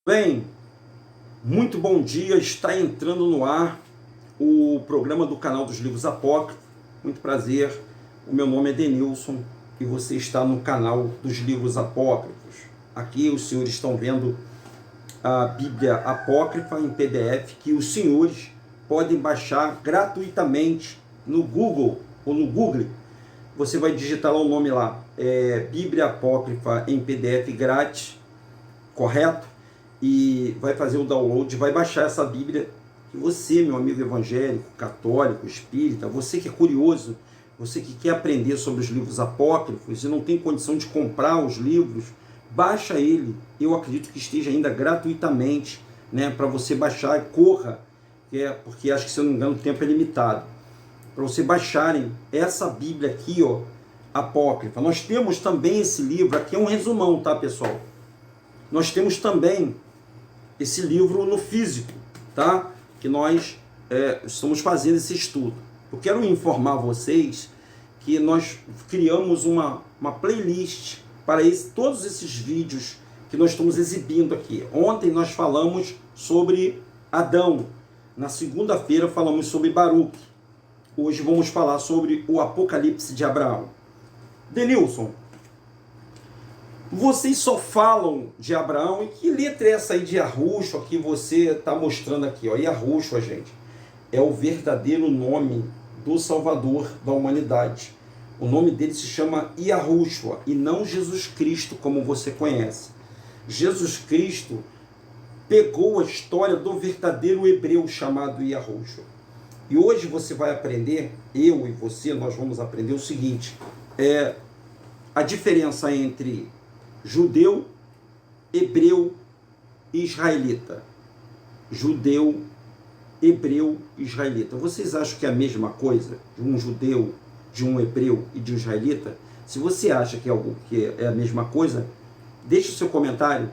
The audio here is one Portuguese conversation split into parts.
Bem, muito bom dia, está entrando no ar o programa do canal dos Livros Apócrifos. Muito prazer, o meu nome é Denilson e você está no canal dos Livros Apócrifos. Aqui os senhores estão vendo a Bíblia Apócrifa em PDF que os senhores podem baixar gratuitamente no Google ou no Google. Você vai digitar lá o nome lá, Bíblia Apócrifa em PDF grátis, correto? E vai fazer o download, vai baixar essa Bíblia. E você, meu amigo evangélico, católico, espírita, você que é curioso, você que quer aprender sobre os livros apócrifos e não tem condição de comprar os livros, baixa ele. Eu acredito que esteja ainda gratuitamente, né, para você baixar e corra, porque acho que, se eu não me engano, o tempo é limitado. Para você baixarem essa Bíblia aqui, ó, apócrifa. Nós temos também esse livro, aqui é um resumão, tá, pessoal? Nós temos também esse livro no físico, tá? Que nós estamos fazendo esse estudo. Eu quero informar vocês que nós criamos uma playlist para todos esses vídeos que nós estamos exibindo aqui. Ontem nós falamos sobre Adão, na segunda-feira falamos sobre Baruque, hoje vamos falar sobre o Apocalipse de Abraão. Denilson, vocês só falam de Abraão, e que letra é essa aí de Yahushua que você está mostrando aqui? Ó? Yahushua, gente, é o verdadeiro nome do Salvador da humanidade. O nome dele se chama Yahushua e não Jesus Cristo, como você conhece. Jesus Cristo pegou a história do verdadeiro hebreu chamado Yahushua. E hoje você vai aprender, eu e você, nós vamos aprender o seguinte, a diferença entre judeu, hebreu e israelita. Judeu, hebreu e israelita. Vocês acham que é a mesma coisa de um judeu, de um hebreu e de um israelita? Se você acha que é a mesma coisa, deixe o seu comentário.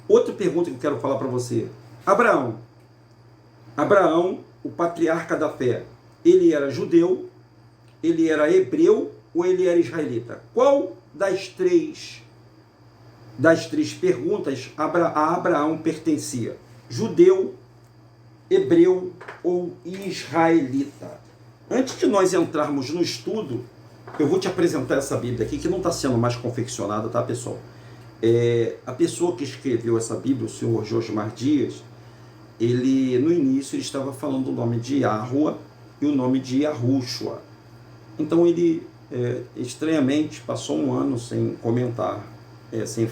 Outra pergunta que eu quero falar para você. Abraão, o patriarca da fé, ele era judeu, ele era hebreu ou ele era israelita? Qual das três perguntas a Abraão pertencia? Judeu, hebreu ou israelita? Antes de nós entrarmos no estudo, eu vou te apresentar essa Bíblia aqui, que não está sendo mais confeccionada, tá, pessoal? A pessoa que escreveu essa Bíblia, o senhor Josmar Dias, ele, no início, ele estava falando o nome de Yahua e o nome de Yahushua. Então ele, estranhamente, passou um ano sem comentar, sem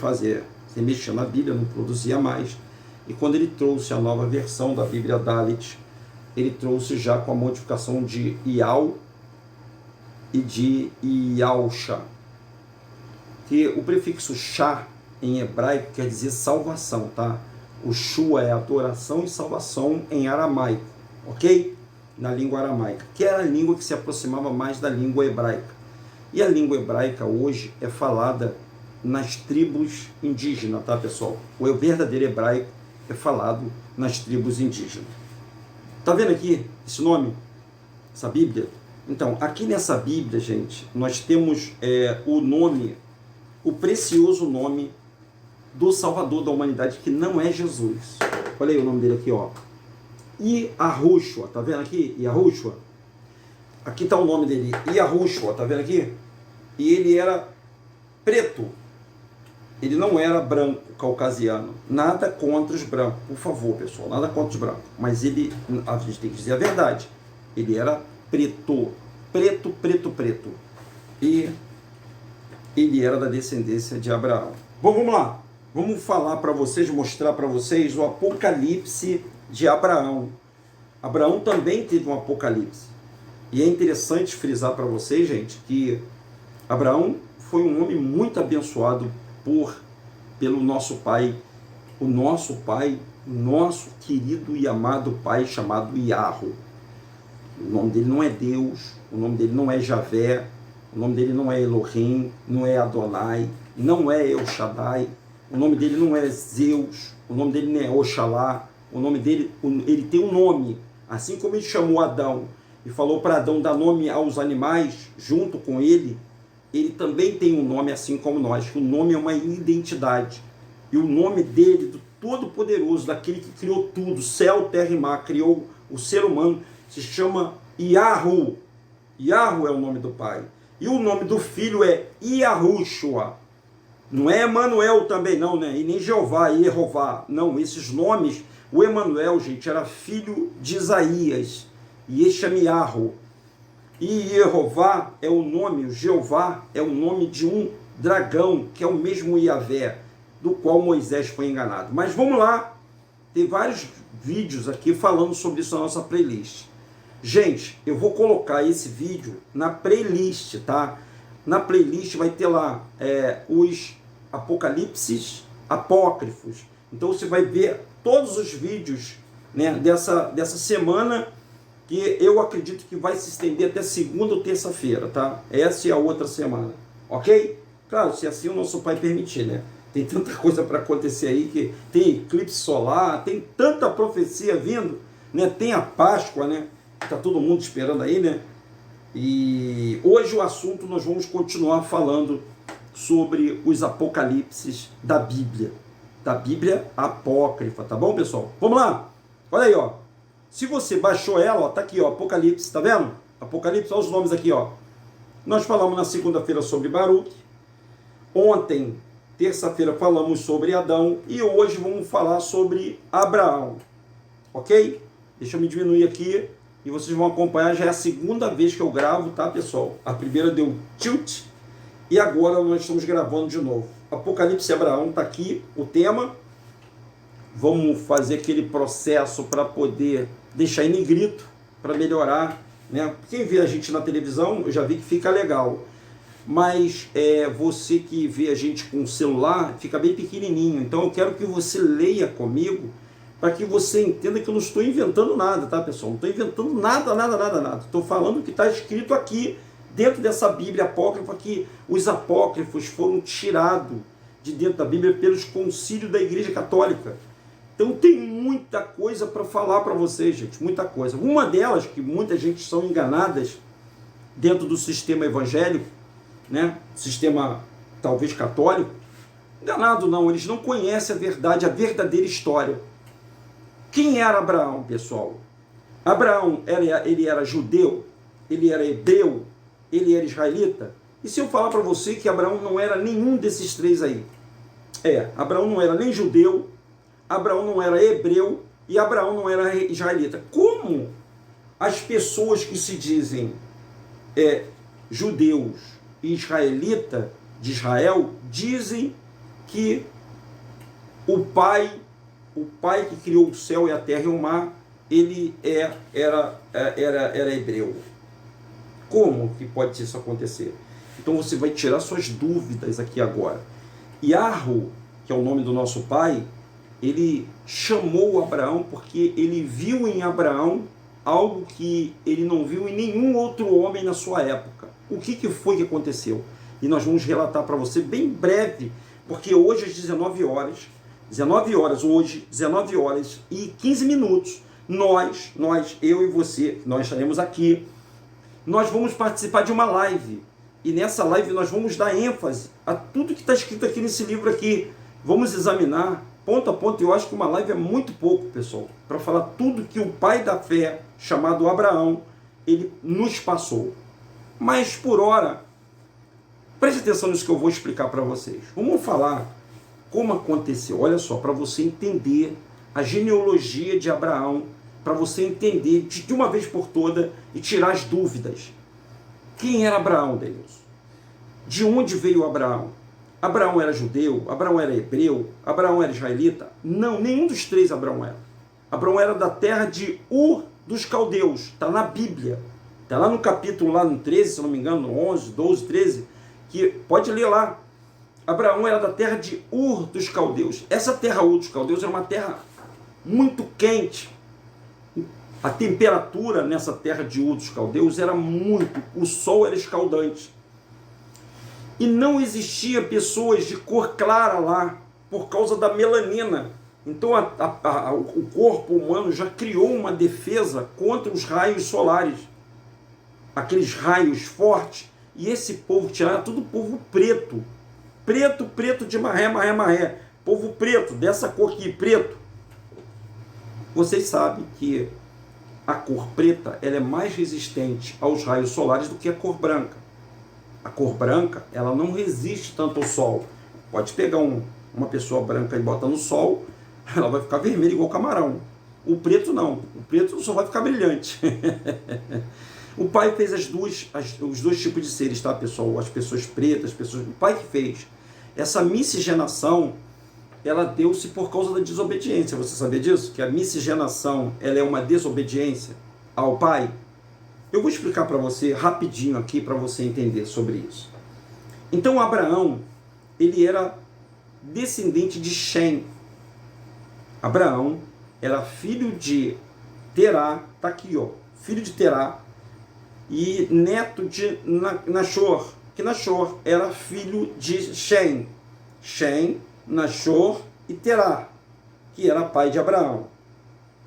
mexer na Bíblia, não produzia mais. E quando ele trouxe a nova versão da Bíblia Dalet, ele trouxe já com a modificação de Ial e de Ialsha. Que o prefixo Shá em hebraico quer dizer salvação, tá? O Shua é adoração e salvação em aramaico, ok? Na língua aramaica, que era a língua que se aproximava mais da língua hebraica. E a língua hebraica hoje é falada nas tribos indígenas, tá, pessoal? O verdadeiro hebraico é falado nas tribos indígenas. Tá vendo aqui esse nome? Essa Bíblia? Então, aqui nessa Bíblia, gente, nós temos o nome, o precioso nome do Salvador da humanidade, que não é Jesus. Olha aí o nome dele aqui, ó. Yahushua, tá vendo aqui? Yahushua. Aqui tá o nome dele, Yahushua, tá vendo aqui? E ele era preto. Ele não era branco, caucasiano. Nada contra os brancos, por favor, pessoal, nada contra os brancos. Mas ele, a gente tem que dizer a verdade, ele era preto. Preto. E ele era da descendência de Abraão. Bom, vamos lá. Vamos falar para vocês, mostrar para vocês o Apocalipse de Abraão. Abraão também teve um Apocalipse. E é interessante frisar para vocês, gente, que Abraão foi um homem muito abençoado pelo nosso pai, o nosso querido e amado pai chamado Yahu. O nome dele não é Deus, o nome dele não é Javé, o nome dele não é Elohim, não é Adonai, não é El Shaddai, o nome dele não é Zeus, o nome dele não é Oxalá, o nome dele, ele tem um nome, assim como ele chamou Adão e falou para Adão dar nome aos animais junto com ele, ele também tem um nome assim como nós, que o nome é uma identidade. E o nome dele, Todo-Poderoso, daquele que criou tudo, céu, terra e mar, criou o ser humano, se chama Yahu. Yahu é o nome do Pai. E o nome do Filho é Yahushua. Não é Emanuel também não, né? E nem Jeová, Yehová. Não, esses nomes, o Emanuel, gente, era filho de Isaías. E este chama Yahu. E Yehová é o nome, o Jeová é o nome de um dragão, que é o mesmo Iavé, do qual Moisés foi enganado. Mas vamos lá, tem vários vídeos aqui falando sobre isso na nossa playlist. Gente, eu vou colocar esse vídeo na playlist, tá? Na playlist vai ter lá os apocalipses apócrifos. Então você vai ver todos os vídeos, né, dessa semana, que eu acredito que vai se estender até segunda ou terça-feira, tá? Essa é a outra semana, ok? Claro, se assim o nosso Pai permitir, né? Tem tanta coisa para acontecer aí, que tem eclipse solar, tem tanta profecia vindo, né? Tem a Páscoa, né? Tá todo mundo esperando aí, né? E hoje o assunto nós vamos continuar falando sobre os apocalipses da Bíblia apócrifa, tá bom, pessoal? Vamos lá! Olha aí, ó. Se você baixou ela, ó, tá aqui, ó, Apocalipse, tá vendo? Apocalipse, olha os nomes aqui, ó. Nós falamos na segunda-feira sobre Baruque. Ontem, terça-feira, falamos sobre Adão. E hoje vamos falar sobre Abraão. Ok? Deixa eu me diminuir aqui e vocês vão acompanhar. Já é a segunda vez que eu gravo, tá, pessoal? A primeira deu tilt e agora nós estamos gravando de novo. Apocalipse e Abraão, tá aqui o tema. Vamos fazer aquele processo para poder deixar em negrito, para melhorar, né? Quem vê a gente na televisão, eu já vi que fica legal. Mas você que vê a gente com o celular, fica bem pequenininho. Então eu quero que você leia comigo, para que você entenda que eu não estou inventando nada, tá, pessoal? Não estou inventando nada. Estou falando o que está escrito aqui, dentro dessa Bíblia apócrifa, que os apócrifos foram tirados de dentro da Bíblia pelos concílios da Igreja Católica. Então tem muita coisa para falar para vocês, gente, muita coisa. Uma delas, que muita gente são enganadas dentro do sistema evangélico, né? Sistema talvez católico. Enganado não, eles não conhecem a verdade, a verdadeira história. Quem era Abraão, pessoal? Abraão, ele era judeu, ele era hebreu, ele era israelita? E se eu falar para você que Abraão não era nenhum desses três aí? Abraão não era nem judeu, Abraão não era hebreu e Abraão não era israelita. Como as pessoas que se dizem judeus e israelita de Israel dizem que o pai que criou o céu e a terra e o mar, ele era hebreu? Como que pode isso acontecer? Então você vai tirar suas dúvidas aqui agora. Yahu, que é o nome do nosso pai, ele chamou Abraão porque ele viu em Abraão algo que ele não viu em nenhum outro homem na sua época. O que foi que aconteceu? E nós vamos relatar para você bem breve, porque hoje às 19 horas hoje, 19 horas e 15 minutos, nós, eu e você, nós estaremos aqui, nós vamos participar de uma live. E nessa live nós vamos dar ênfase a tudo que está escrito aqui nesse livro aqui. Vamos examinar ponto a ponto. Eu acho que uma live é muito pouco, pessoal, para falar tudo que o pai da fé, chamado Abraão, ele nos passou. Mas por hora, preste atenção nisso que eu vou explicar para vocês. Vamos falar como aconteceu. Olha só, para você entender a genealogia de Abraão, para você entender de uma vez por toda e tirar as dúvidas. Quem era Abraão, Deus? De onde veio Abraão? Abraão era judeu? Abraão era hebreu? Abraão era israelita? Não, nenhum dos três Abraão era. Abraão era da terra de Ur dos Caldeus. Está na Bíblia. Está lá no capítulo, lá no 13, se não me engano, no 11, 12, 13, que pode ler lá. Abraão era da terra de Ur dos Caldeus. Essa terra Ur dos Caldeus era uma terra muito quente. A temperatura nessa terra de Ur dos Caldeus era muito, o sol era escaldante. E não existia pessoas de cor clara lá, por causa da melanina. Então o corpo humano já criou uma defesa contra os raios solares. Aqueles raios fortes. E esse povo que tinha lá, tudo povo preto. Preto de maré. povo preto, dessa cor aqui, preto. Vocês sabem que a cor preta ela é mais resistente aos raios solares do que a cor branca. A cor branca ela não resiste tanto ao sol. Pode pegar uma pessoa branca e botar no sol, ela vai ficar vermelha igual camarão. O preto não. O preto só vai ficar brilhante. O pai fez os dois tipos de seres, tá, pessoal? As pessoas pretas, o pai que fez. Essa miscigenação, ela deu-se por causa da desobediência. Você sabia disso? Que a miscigenação, ela é uma desobediência ao pai? Eu vou explicar para você rapidinho aqui, para você entender sobre isso. Então, Abraão, ele era descendente de Shem. Abraão era filho de Terá, tá aqui, ó, filho de Terá, e neto de Nachor, que Nachor era filho de Shem. Shem, Nachor e Terá, que era pai de Abraão.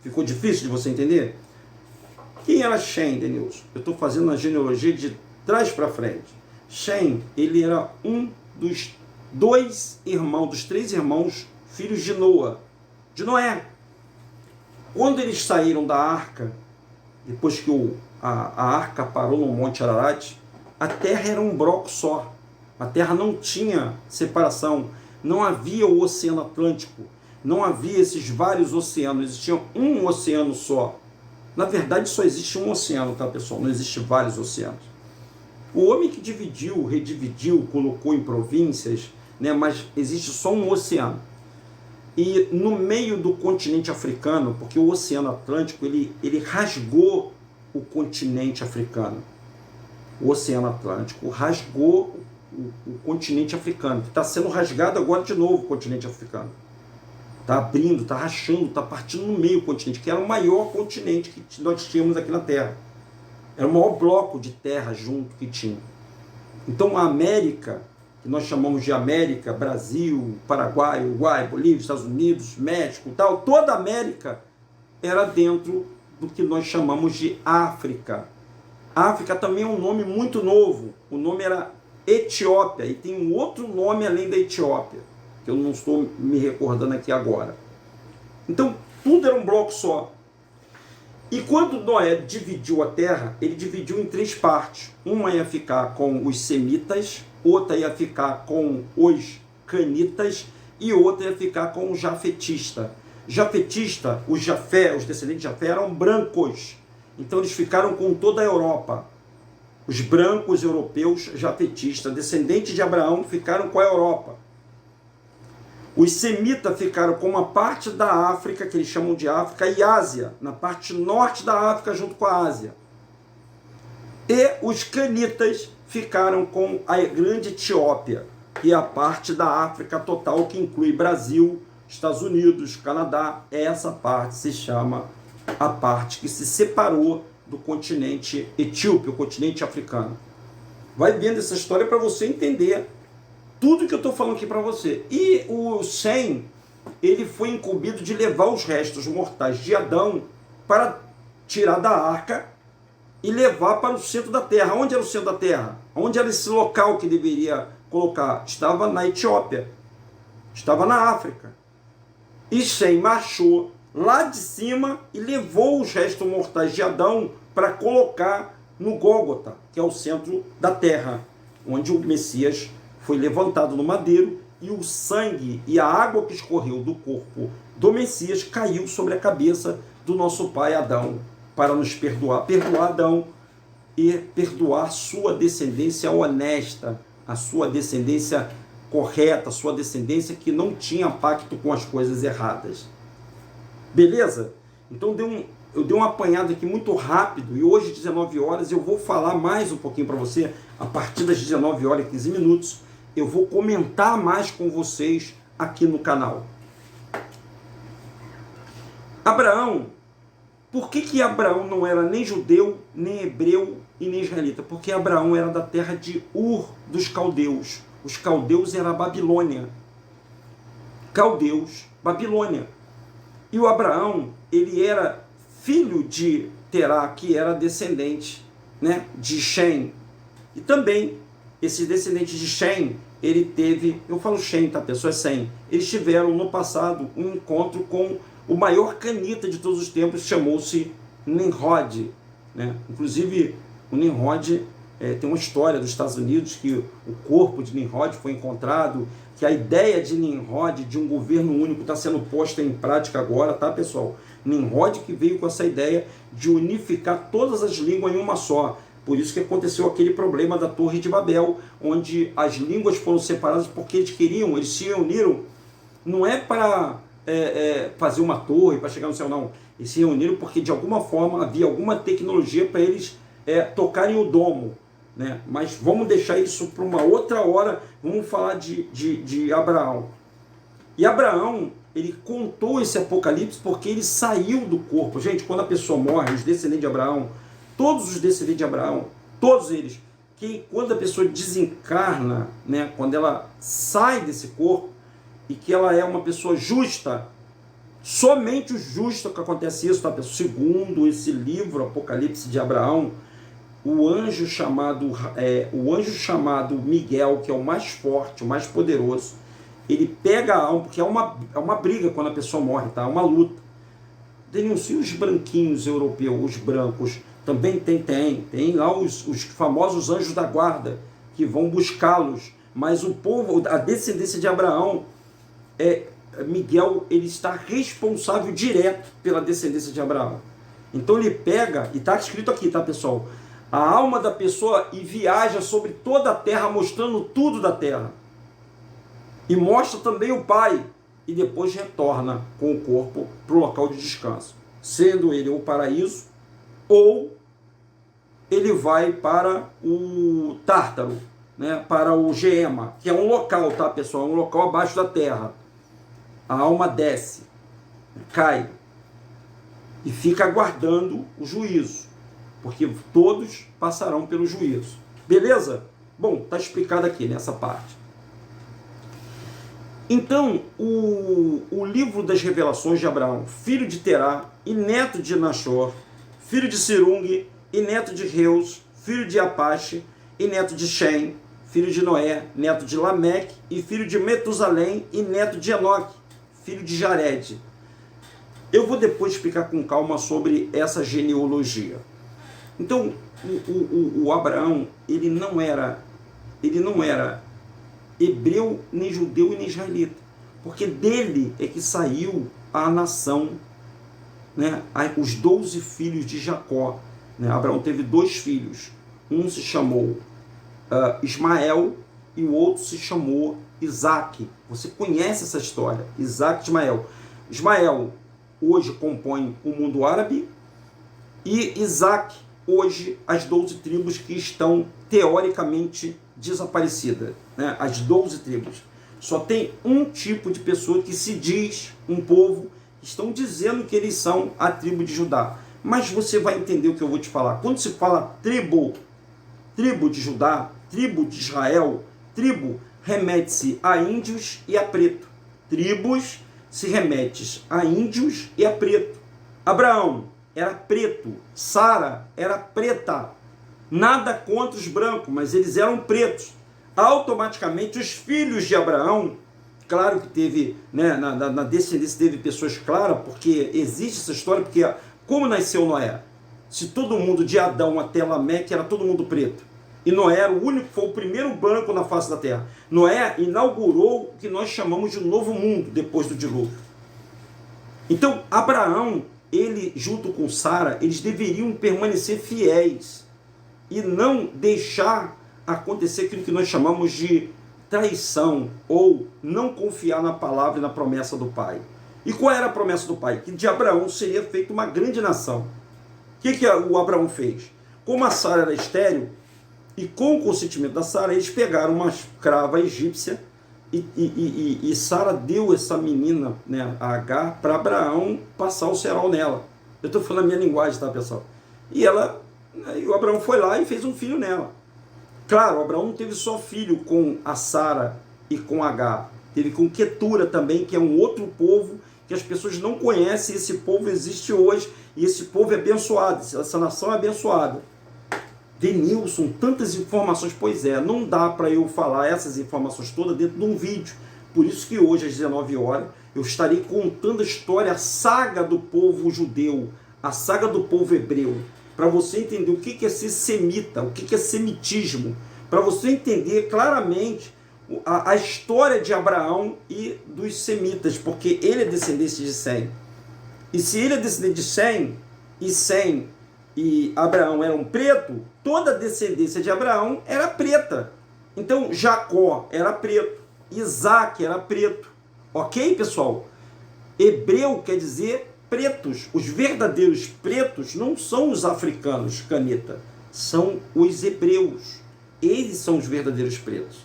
Ficou difícil de você entender? Quem era Shem, Denilson? Eu estou fazendo a genealogia de trás para frente. Shem, ele era um dos três irmãos, filhos de Noé. Quando eles saíram da arca, depois que a arca parou no Monte Ararat, a terra era um bloco só. A terra não tinha separação. Não havia o Oceano Atlântico. Não havia esses vários oceanos. Existia um oceano só. Na verdade, só existe um oceano, tá, pessoal? Não existe vários oceanos. O homem que dividiu, redividiu, colocou em províncias, né, mas existe só um oceano. E no meio do continente africano, porque o Oceano Atlântico, ele rasgou o continente africano. O Oceano Atlântico rasgou o continente africano, que está sendo rasgado agora de novo o continente africano. Está abrindo, está rachando, está partindo no meio o continente, que era o maior continente que nós tínhamos aqui na Terra. Era o maior bloco de terra junto que tinha. Então a América, que nós chamamos de América, Brasil, Paraguai, Uruguai, Bolívia, Estados Unidos, México, tal, toda a América era dentro do que nós chamamos de África. África também é um nome muito novo. O nome era Etiópia, e tem um outro nome além da Etiópia, que eu não estou me recordando aqui agora. Então, tudo era um bloco só. E quando Noé dividiu a terra, ele dividiu em três partes. Uma ia ficar com os semitas, outra ia ficar com os canitas e outra ia ficar com o jafetista. Jafetista, os descendentes de Jafé eram brancos. Então eles ficaram com toda a Europa. Os brancos europeus jafetistas, descendentes de Abraão, ficaram com a Europa. Os semitas ficaram com uma parte da África, que eles chamam de África, e Ásia, na parte norte da África, junto com a Ásia. E os canitas ficaram com a grande Etiópia, que é a parte da África total, que inclui Brasil, Estados Unidos, Canadá. Essa parte se chama a parte que se separou do continente etíope, o continente africano. Vai vendo essa história para você entender tudo que eu estou falando aqui para você. E o Sem, ele foi incumbido de levar os restos mortais de Adão para tirar da arca e levar para o centro da terra. Onde era o centro da terra? Onde era esse local que deveria colocar? Estava na Etiópia, estava na África. E Sem marchou lá de cima e levou os restos mortais de Adão para colocar no Gólgota, que é o centro da terra, onde o Messias foi levantado no madeiro, e o sangue e a água que escorreu do corpo do Messias caiu sobre a cabeça do nosso pai Adão, para nos perdoar. Perdoar Adão e perdoar sua descendência honesta, a sua descendência correta, a sua descendência que não tinha pacto com as coisas erradas. Beleza? Então eu dei um apanhado aqui muito rápido, e hoje, 19 horas, eu vou falar mais um pouquinho para você. A partir das 19 horas e 15 minutos, eu vou comentar mais com vocês aqui no canal. Abraão, por que Abraão não era nem judeu, nem hebreu e nem israelita? Porque Abraão era da terra de Ur dos caldeus. Os caldeus era a Babilônia. Caldeus, Babilônia. E o Abraão, ele era filho de Terá, que era descendente, né, de Shem. E também, esse descendente de Shem, ele teve, eu falo Shem, tá pessoal, é Sem, eles tiveram no passado um encontro com o maior canita de todos os tempos, chamou-se Nimrod, né? Inclusive o Nimrod tem uma história dos Estados Unidos que o corpo de Nimrod foi encontrado, que a ideia de Nimrod, de um governo único, está sendo posta em prática agora, tá pessoal? Nimrod que veio com essa ideia de unificar todas as línguas em uma só. Por isso que aconteceu aquele problema da Torre de Babel, onde as línguas foram separadas porque eles se reuniram, não é para fazer uma torre, para chegar no céu, não. Eles se reuniram porque de alguma forma havia alguma tecnologia para eles tocarem o domo, né? Mas vamos deixar isso para uma outra hora, vamos falar de Abraão. E Abraão, ele contou esse apocalipse porque ele saiu do corpo. Gente, quando a pessoa morre, os descendentes de Abraão, todos os descendentes de Abraão, todos eles, que quando a pessoa desencarna, né, quando ela sai desse corpo, e que ela é uma pessoa justa, somente o justo que acontece isso, tá, pessoal? Segundo esse livro, Apocalipse de Abraão, o anjo chamado Miguel, que é o mais forte, o mais poderoso, ele pega a alma, porque é uma briga quando a pessoa morre, tá? É uma luta. Denuncia os branquinhos europeus, os brancos, também tem lá os famosos anjos da guarda, que vão buscá-los, mas o povo, a descendência de Abraão, Miguel, ele está responsável direto pela descendência de Abraão. Então ele pega, e está escrito aqui, tá pessoal? A alma da pessoa e viaja sobre toda a terra, mostrando tudo da terra. E mostra também o Pai, e depois retorna com o corpo para o local de descanso. Sendo ele o paraíso, ou ele vai para o Tártaro, né, para o Geema, que é um local, tá pessoal? É um local abaixo da terra. A alma desce, cai, e fica aguardando o juízo, porque todos passarão pelo juízo. Beleza? Bom, está explicado aqui nessa parte. Então, o livro das revelações de Abraão, filho de Terá e neto de Nachor, filho de Serung e neto de Reus, filho de Apache e neto de Shem, filho de Noé, neto de Lameque e filho de Metusalém e neto de Enoque, filho de Jared. Eu vou depois explicar com calma sobre essa genealogia. Então, o Abraão, ele não era hebreu, nem judeu e nem israelita, porque dele é que saiu a nação, né? Os 12 filhos de Jacó, né? Abraão teve 2 filhos, um se chamou Ismael e o outro se chamou Isaac. Você conhece essa história, Isaac e Ismael. Ismael hoje compõe o mundo árabe e Isaac hoje as 12 tribos que estão teoricamente desaparecidas, né? As 12 tribos. Só tem um tipo de pessoa que se diz um povo, que estão dizendo que eles são a tribo de Judá. Mas você vai entender o que eu vou te falar. Quando se fala tribo de Judá, tribo de Israel, tribo remete-se a índios e a preto. Tribos se remete a índios e a preto. Abraão era preto, Sara era preta. Nada contra os brancos, mas eles eram pretos. Automaticamente os filhos de Abraão, claro que teve, né, na descendência teve pessoas claras, porque existe essa história, porque como nasceu Noé? Se todo mundo de Adão até Lameque era todo mundo preto. E Noé era o único, foi o primeiro branco na face da terra. Noé inaugurou o que nós chamamos de novo mundo, depois do dilúvio. Então, Abraão, ele junto com Sara, eles deveriam permanecer fiéis e não deixar acontecer aquilo que nós chamamos de traição, ou não confiar na palavra e na promessa do Pai. E qual era a promessa do Pai? Que de Abraão seria feita uma grande nação. O que o Abraão fez? Como a Sara era estéril, e com o consentimento da Sara, eles pegaram uma escrava egípcia, e Sara deu essa menina, né, a Agar, para Abraão passar o cerol nela. Eu estou falando a minha linguagem, tá, pessoal? E o Abraão foi lá e fez um filho nela. Claro, Abraão não teve só filho com a Sara e com Agar. Teve com Quetura também, que é um outro povo que as pessoas não conhecem. Esse povo existe hoje e esse povo é abençoado. Essa nação é abençoada. Denilson, tantas informações. Pois é, não dá para eu falar essas informações todas dentro de um vídeo. Por isso que hoje, às 19 horas, eu estarei contando a história, a saga do povo judeu, a saga do povo hebreu, para você entender o que é ser semita, o que é semitismo, para você entender claramente a história de Abraão e dos semitas, porque ele é descendente de Sem. E se ele é descendente de Sem, e Sem e Abraão eram preto, toda a descendência de Abraão era preta. Então Jacó era preto, Isaac era preto. Ok, pessoal? Hebreu quer dizer pretos. Os verdadeiros pretos não são os africanos, caneta, são os hebreus. Eles são os verdadeiros pretos,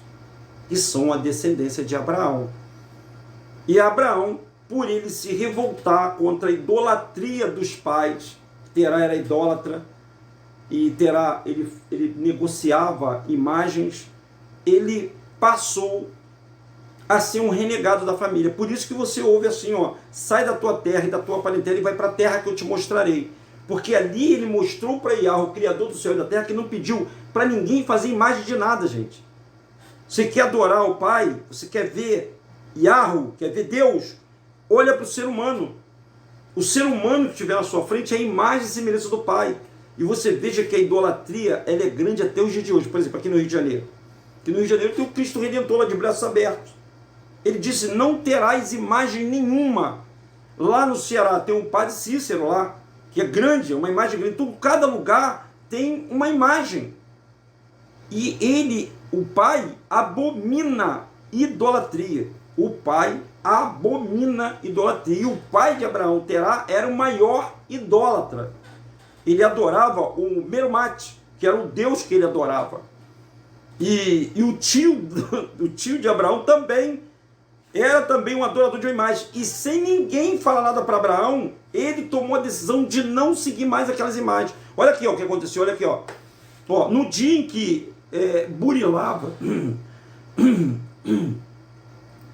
que são a descendência de Abraão. E Abraão, por ele se revoltar contra a idolatria dos pais, Terá era idólatra, e Terá, ele negociava imagens, ele passou a ser um renegado da família. Por isso que você ouve assim, ó, sai da tua terra e da tua parentela e vai para a terra que eu te mostrarei. Porque ali ele mostrou para Yahweh, o Criador do céu e da terra, que não pediu para ninguém fazer imagem de nada, gente. Você quer adorar o Pai? Você quer ver Yahweh? Quer ver Deus? Olha para o ser humano. O ser humano que estiver na sua frente é a imagem e semelhança do Pai. E você veja que a idolatria, ela é grande até os dias de hoje. Por exemplo, aqui no Rio de Janeiro. Aqui no Rio de Janeiro tem o Cristo Redentor lá de braços abertos. Ele disse, não terás imagem nenhuma. Lá no Ceará tem um Padre Cícero lá, que é grande, é uma imagem grande. Então, cada lugar tem uma imagem. E ele, o Pai, abomina idolatria. O Pai abomina idolatria. E o pai de Abraão, Terá, era o maior idólatra. Ele adorava o Merumate, que era o Deus que ele adorava. E o tio de Abraão também era também um adorador de uma imagem. E sem ninguém falar nada para Abraão, ele tomou a decisão de não seguir mais aquelas imagens. Olha aqui, ó, o que aconteceu, olha aqui, ó. Ó, no dia em que burilava,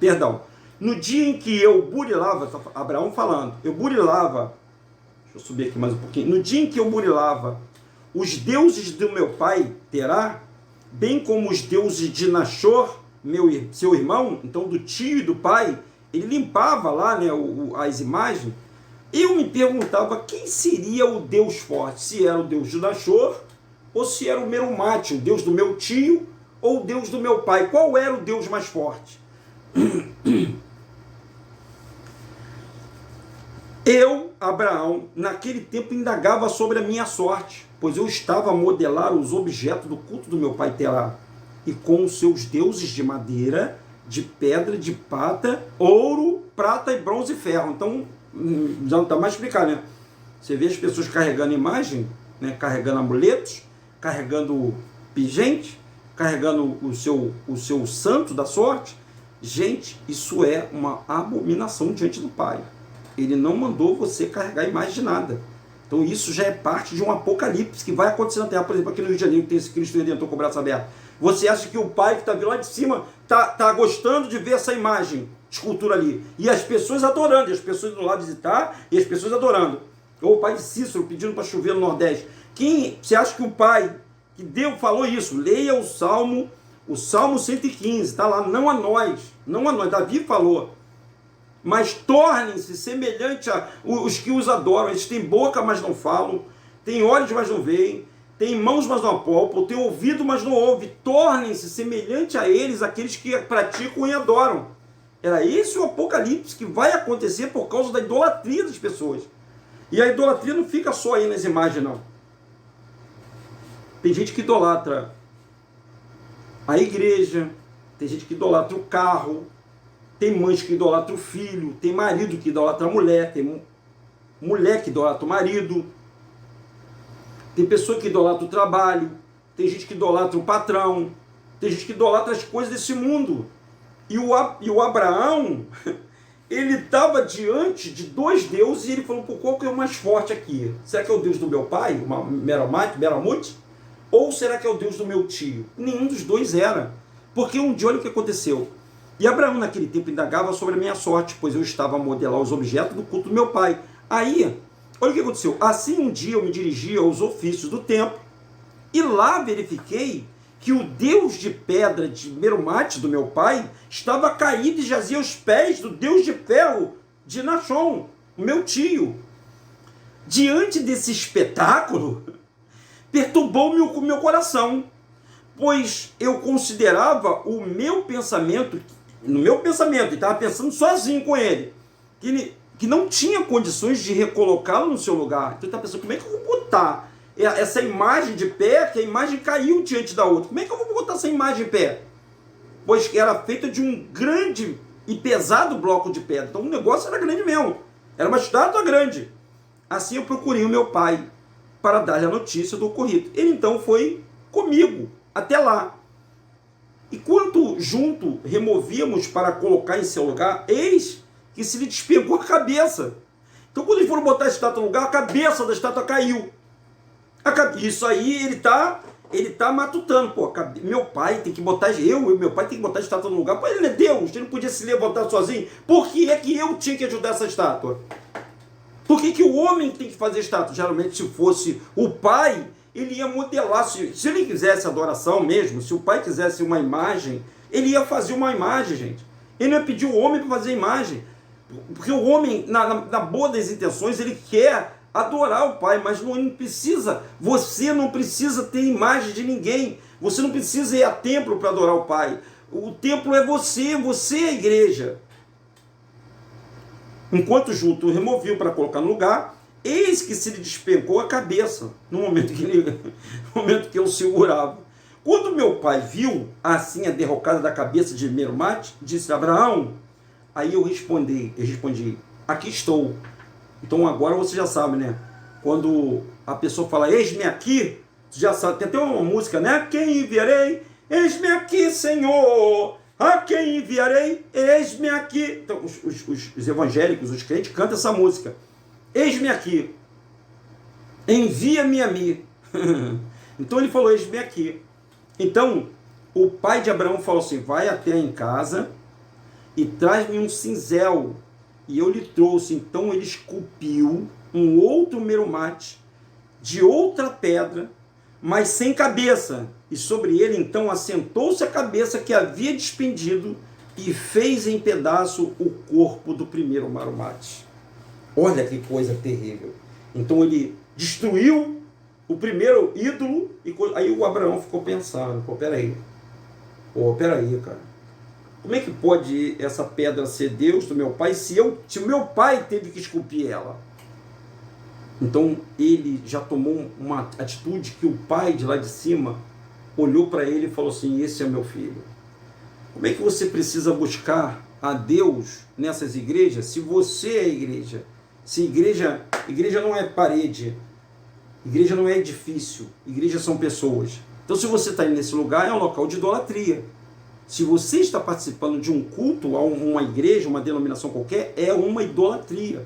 perdão, no dia em que eu burilava, Abraão falando, eu burilava, deixa eu subir aqui mais um pouquinho, no dia em que eu burilava os deuses do meu pai, Terá, bem como os deuses de Nachor, seu irmão, então do tio e do pai, ele limpava lá, né, as imagens. Eu me perguntava quem seria o Deus forte, se era o Deus de Nachor, ou se era o Merumate, o Deus do meu tio, ou o Deus do meu pai. Qual era o Deus mais forte? Eu, Abraão, naquele tempo indagava sobre a minha sorte, pois eu estava a modelar os objetos do culto do meu pai Terá, e com os seus deuses de madeira, de pedra, de prata, ouro, prata e bronze e ferro. Então, já não está mais explicado, né? Você vê as pessoas carregando imagem, né? Carregando amuletos, carregando pingente, carregando o seu santo da sorte. Gente, isso é uma abominação diante do Pai. Ele não mandou você carregar imagem de nada. Então isso já é parte de um apocalipse que vai acontecer na Terra. Por exemplo, aqui no Rio de Janeiro tem esse Cristo Redentor com o braço aberto. Você acha que o Pai que está vindo lá de cima está gostando de ver essa imagem, escultura ali? E as pessoas adorando, e as pessoas indo lá visitar, e as pessoas adorando. Ou o Pai de Cícero pedindo para chover no Nordeste. Você acha que o Pai que Deus falou isso? Leia o Salmo 115, está lá, não a nós, Davi falou. Mas tornem-se semelhante a os que os adoram. Eles têm boca, mas não falam, têm olhos, mas não veem, têm mãos, mas não apalpam, têm ouvido, mas não ouvem. Tornem-se semelhante a eles, aqueles que praticam e adoram. Era esse o apocalipse que vai acontecer por causa da idolatria das pessoas. E a idolatria não fica só aí nas imagens, não. Tem gente que idolatra a igreja, tem gente que idolatra o carro, tem mães que idolatram o filho, tem marido que idolatra a mulher, tem mulher que idolatra o marido, tem pessoa que idolatra o trabalho, tem gente que idolatra o patrão, tem gente que idolatra as coisas desse mundo. E o Abraão, ele estava diante de dois deuses e ele falou, qual que é o mais forte aqui? Será que é o Deus do meu pai, Meramute? Ou será que é o Deus do meu tio? Nenhum dos dois era. Porque um dia, olha o que aconteceu. E Abraão naquele tempo indagava sobre a minha sorte, pois eu estava a modelar os objetos do culto do meu pai. Aí, olha o que aconteceu. Assim um dia eu me dirigi aos ofícios do templo, E lá verifiquei que o Deus de pedra de Merumate, do meu pai, estava caído e jazia aos pés do Deus de ferro de Nachon, o meu tio. Diante desse espetáculo, perturbou-me o meu coração, pois eu considerava o meu pensamento, no meu pensamento, e estava pensando sozinho com ele, que não tinha condições de recolocá-lo no seu lugar. Então ele está pensando, como é que eu vou botar essa imagem de pé, que a imagem caiu diante da outra? Como é que eu vou botar essa imagem em pé? Pois era feita de um grande e pesado bloco de pedra. Então o negócio era grande mesmo. Era uma estátua grande. Assim eu procurei o meu pai para dar-lhe a notícia do ocorrido. Ele então foi comigo até lá. E quando junto removíamos para colocar em seu lugar, eis que se lhe despegou a cabeça. Então quando eles foram botar a estátua no lugar, a cabeça da estátua caiu. Isso aí ele tá matutando. Pô, meu pai tem que botar, meu pai tem que botar a estátua no lugar. Pô, ele é Deus, ele não podia se levantar sozinho. Por que é que eu tinha que ajudar essa estátua? Por que o homem tem que fazer estátua? Geralmente, se fosse o pai, ele ia modelar. Se ele quisesse adoração mesmo, se o pai quisesse uma imagem, ele ia fazer uma imagem, gente. Ele não ia pedir o homem para fazer a imagem. Porque o homem, na boa das intenções, ele quer adorar o pai, mas não precisa. Você não precisa ter imagem de ninguém. Você não precisa ir a templo para adorar o pai. O templo é você é a igreja. Enquanto junto removiu para colocar no lugar, eis que se lhe despencou a cabeça, no momento que eu segurava. Quando meu pai viu assim a derrocada da cabeça de Merumate, disse: Abraão. Aí eu respondi, aqui estou. Então agora você já sabe, né? Quando a pessoa fala, eis-me aqui, você já sabe, tem até uma música, né? Quem enviarei? Eis-me aqui, Senhor. A quem enviarei? Eis-me aqui. Então os evangélicos, os crentes cantam essa música. Eis-me aqui. Envia-me a mim. Então ele falou, eis-me aqui. Então o pai de Abraão falou assim, vai até em casa e traz-me um cinzel. E eu lhe trouxe. Então ele esculpiu um outro Merumate de outra pedra, mas sem cabeça. E sobre ele então assentou-se a cabeça que havia despendido e fez em pedaço o corpo do primeiro Merumate. Olha que coisa terrível. Então ele destruiu o primeiro ídolo e aí o Abraão ficou pensando, peraí, cara. Como é que pode essa pedra ser Deus do meu pai se o meu pai teve que esculpir ela? Então ele já tomou uma atitude que o pai de lá de cima olhou para ele e falou assim, esse é meu filho. Como é que você precisa buscar a Deus nessas igrejas se você é a igreja? Se igreja não é parede, igreja não é edifício, igreja são pessoas. Então se você está nesse lugar é um local de idolatria. Se você está participando de um culto a uma igreja, uma denominação qualquer, é uma idolatria.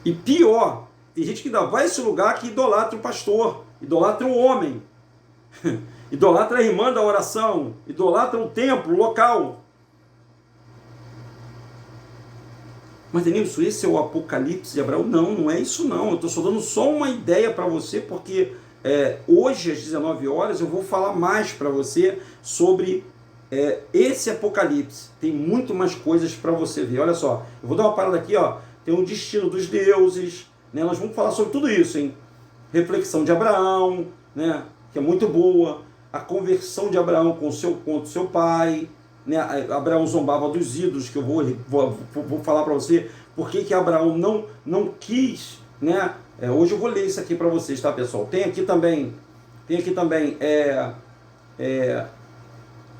E pior, tem gente que ainda vai a esse lugar que idolatra o pastor, idolatra o homem, idolatra a irmã da oração, idolatra o templo, o local. Mas, Denilson, esse é o Apocalipse de Abraão? Não, não é isso não. Eu estou só dando só uma ideia para você, porque hoje, às 19 horas, eu vou falar mais para você sobre esse Apocalipse. Tem muito mais coisas para você ver. Olha só, eu vou dar uma parada aqui, ó. Tem o destino dos deuses, né? Nós vamos falar sobre tudo isso, hein? Reflexão de Abraão, né? Que é muito boa. A conversão de Abraão com o seu pai, né? Abraão zombava dos ídolos, que eu vou falar para você. Por que Abraão não quis, né? Hoje eu vou ler isso aqui para vocês, tá, pessoal? Tem aqui também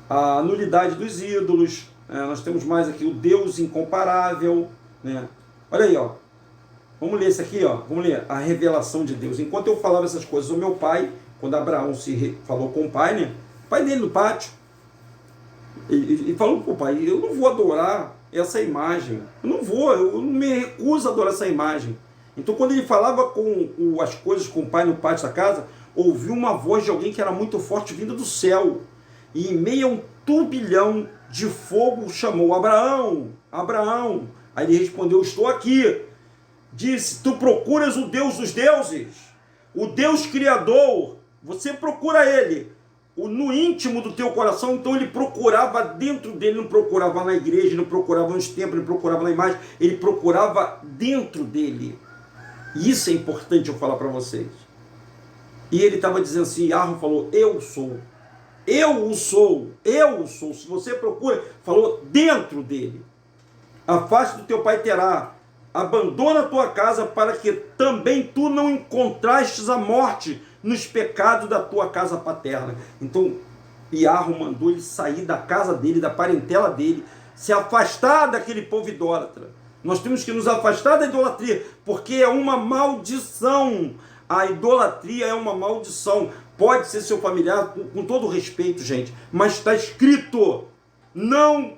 a nulidade dos ídolos, nós temos mais aqui o Deus incomparável, né? Olha aí, ó. Vamos ler isso aqui, ó. Vamos ler a revelação de Deus. Enquanto eu falava essas coisas, o meu pai, quando Abraão falou com o pai, né? O pai dele no pátio, e falou para o pai, eu não vou adorar essa imagem, eu não me recuso a adorar essa imagem. Então quando ele falava as coisas com o pai no pátio da casa, ouviu uma voz de alguém que era muito forte vinda do céu, e em meio a um turbilhão de fogo chamou, Abraão, Abraão. Aí ele respondeu, estou aqui. Disse, tu procuras o Deus dos deuses, o Deus criador Você procura ele no íntimo do teu coração. Então ele procurava dentro dele, não procurava na igreja, não procurava nos templos, não procurava na imagem, ele procurava dentro dele. E isso é importante eu falar para vocês. E ele estava dizendo assim, Yahweh falou, eu sou. Eu o sou, eu o sou. Se você procura, falou dentro dele. Afaste do teu pai terá. Abandona a tua casa para que também tu não encontrastes a morte nos pecados da tua casa paterna. Então, Yahweh mandou ele sair da casa dele, da parentela dele, se afastar daquele povo idólatra. Nós temos que nos afastar da idolatria, porque é uma maldição. A idolatria é uma maldição. Pode ser seu familiar, com todo respeito, gente, mas está escrito, não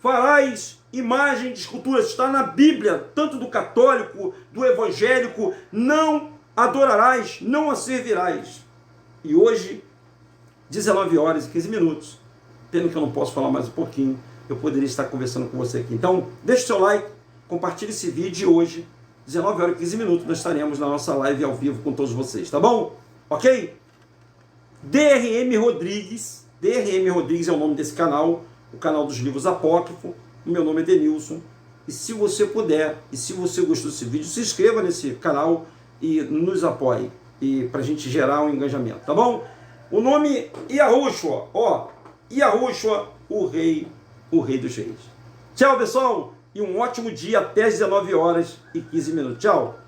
farás imagem de escultura. Está na Bíblia, tanto do católico, do evangélico, não adorarás, não a servirás. E hoje, 19 horas e 15 minutos, pena que eu não posso falar mais um pouquinho, eu poderia estar conversando com você aqui. Então, deixe o seu like, compartilhe esse vídeo e hoje, 19 horas e 15 minutos, nós estaremos na nossa live ao vivo com todos vocês, tá bom? Ok? DRM Rodrigues é o nome desse canal, o canal dos livros apócrifos. O meu nome é Denilson. E se você puder, e se você gostou desse vídeo, se inscreva nesse canal e nos apoie, e para a gente gerar um engajamento, tá bom? O nome Yahushua, Yahushua, o rei dos reis. Tchau, pessoal, e um ótimo dia até as 19 horas e 15 minutos. Tchau.